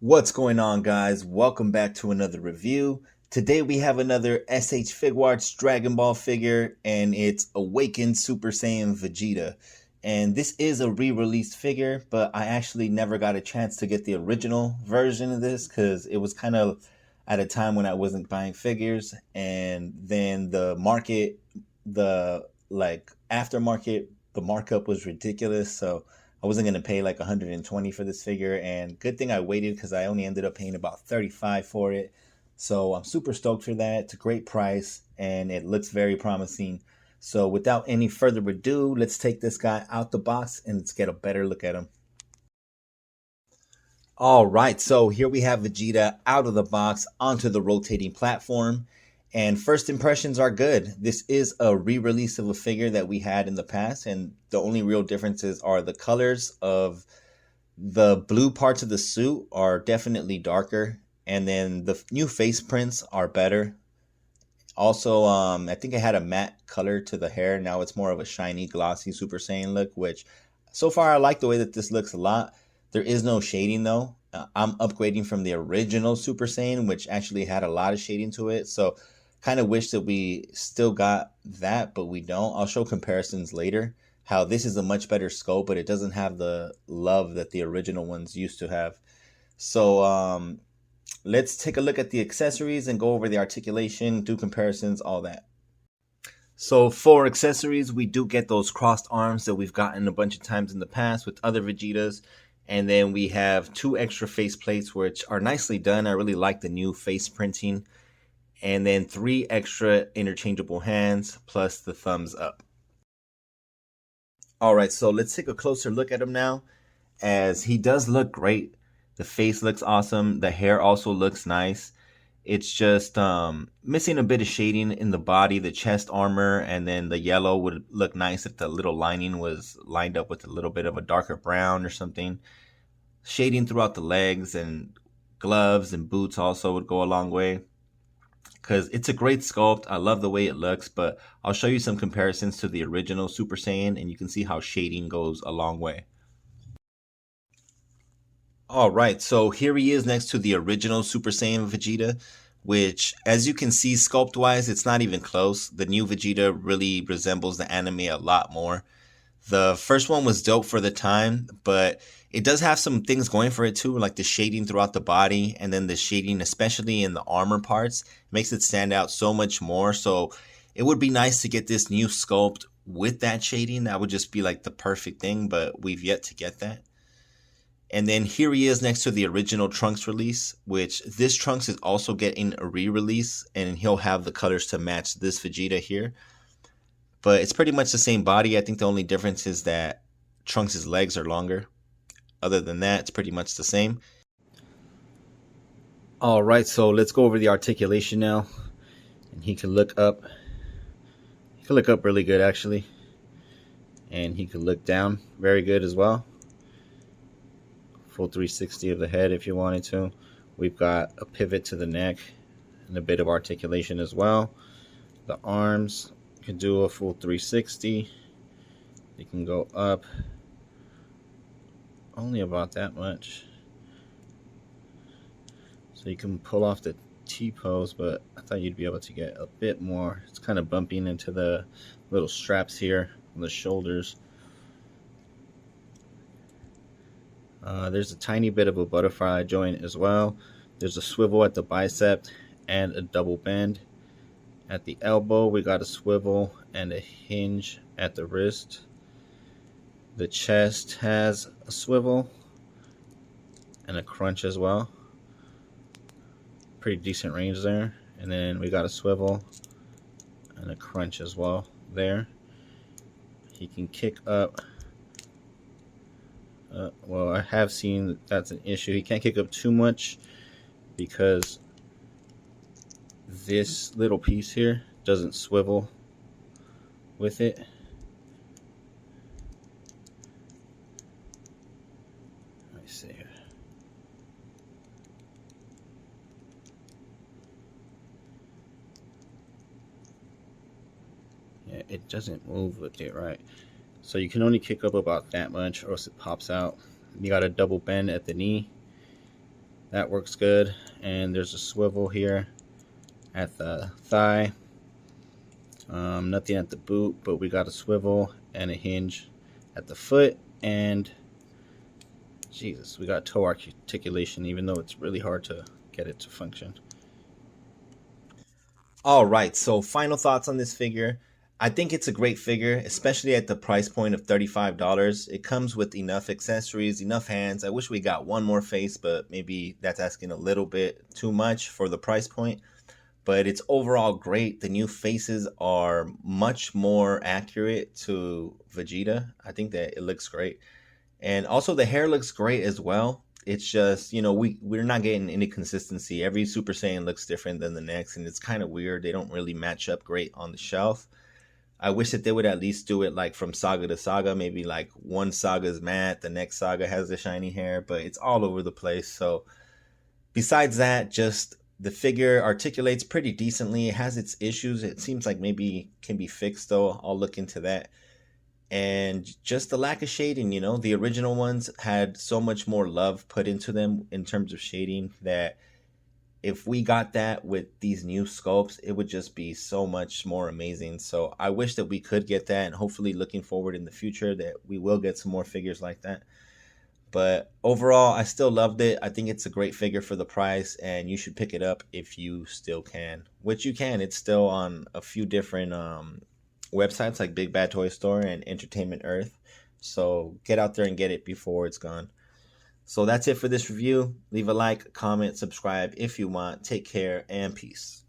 What's going on, guys? Welcome back to another review. Today we have another S.H Figuarts Dragon Ball figure, and it's Awakened Super Saiyan Vegeta. And this is a re-released figure, but I actually never got a chance to get the original version of this because it was kind of at a time when I wasn't buying figures, and then aftermarket, the markup was ridiculous, so I wasn't gonna pay like 120 for this figure, and good thing I waited because I only ended up paying about 35 for it. So I'm super stoked for that. It's a great price and it looks very promising. So without any further ado, let's take this guy out the box and let's get a better look at him. All right, so here we have Vegeta out of the box onto the rotating platform. And first impressions are good. This is a re-release of a figure that we had in the past, and the only real differences are the colors of the blue parts of the suit are definitely darker, and then the new face prints are better. Also, I think it had a matte color to the hair. Now it's more of a shiny, glossy Super Saiyan look, which so far I like the way that this looks a lot. There is no shading though. I'm upgrading from the original Super Saiyan, which actually had a lot of shading to it. So kind of wish that we still got that, but we don't. I'll show comparisons later. How this is a much better scope, but it doesn't have the love that the original ones used to have. So let's take a look at the accessories and go over the articulation, do comparisons, all that. So for accessories, we do get those crossed arms that we've gotten a bunch of times in the past with other Vegetas. And then we have two extra face plates, which are nicely done. I really like the new face printing. And then three extra interchangeable hands plus the thumbs up. All right, so let's take a closer look at him now, as he does look great. The face looks awesome. The hair also looks nice. It's just missing a bit of shading in the body, the chest armor, and then the yellow would look nice if the little lining was lined up with a little bit of a darker brown or something. Shading throughout the legs and gloves and boots also would go a long way, because it's a great sculpt. I love the way it looks, but I'll show you some comparisons to the original Super Saiyan, and you can see how shading goes a long way. All right, so here he is next to the original Super Saiyan Vegeta, which, as you can see, sculpt-wise, it's not even close. The new Vegeta really resembles the anime a lot more. The first one was dope for the time, but it does have some things going for it too, like the shading throughout the body, and then the shading, especially in the armor parts, makes it stand out so much more. So it would be nice to get this new sculpt with that shading. That would just be like the perfect thing, but we've yet to get that. And then here he is next to the original Trunks release, which this Trunks is also getting a re-release, and he'll have the colors to match this Vegeta here. But it's pretty much the same body. I think the only difference is that Trunks' legs are longer. Other than that, it's pretty much the same. All right, so let's go over the articulation now. And he can look up. He can look up really good, actually. And he can look down very good as well. Full 360 of the head if you wanted to. We've got a pivot to the neck and a bit of articulation as well. The arms can do a full 360. They can go up only about that much. So you can pull off the T-pose, but I thought you'd be able to get a bit more. It's kind of bumping into the little straps here on the shoulders. There's a tiny bit of a butterfly joint as well. There's a swivel at the bicep and a double bend. At the elbow, we got a swivel and a hinge at the wrist. The chest has a swivel and a crunch as well. Pretty decent range there. And then we got a swivel and a crunch as well there. He can kick up. Well, I have seen that's an issue. He can't kick up too much because this little piece here doesn't swivel with it. Let me see here. Yeah, it doesn't move with it right. So you can only kick up about that much or else it pops out. You got a double bend at the knee. That works good. And there's a swivel here at the thigh. Nothing at the boot, but we got a swivel and a hinge at the foot. And Jesus, we got toe articulation, even though it's really hard to get it to function. All right, so final thoughts on this figure. I think it's a great figure, especially at the price point of $35. It comes with enough accessories, enough hands. I wish we got one more face, but maybe that's asking a little bit too much for the price point. But it's overall great. The new faces are much more accurate to Vegeta. I think that it looks great. And also the hair looks great as well. It's just, we're not getting any consistency. Every Super Saiyan looks different than the next, and it's kind of weird. They don't really match up great on the shelf. I wish that they would at least do it like from saga to saga. Maybe like one saga's matte, the next saga has the shiny hair, but it's all over the place. So besides that, just the figure articulates pretty decently. It has its issues. It seems like maybe can be fixed though. I'll look into that. And just the lack of shading, the original ones had so much more love put into them in terms of shading that if we got that with these new sculpts, it would just be so much more amazing. So I wish that we could get that, and hopefully looking forward in the future that we will get some more figures like that. But overall, I still loved it. I think it's a great figure for the price, and you should pick it up if you still can, which you can. It's still on a few different websites like Big Bad Toy Store and Entertainment Earth. So get out there and get it before it's gone. So that's it for this review. Leave a like, comment, subscribe if you want. Take care and peace.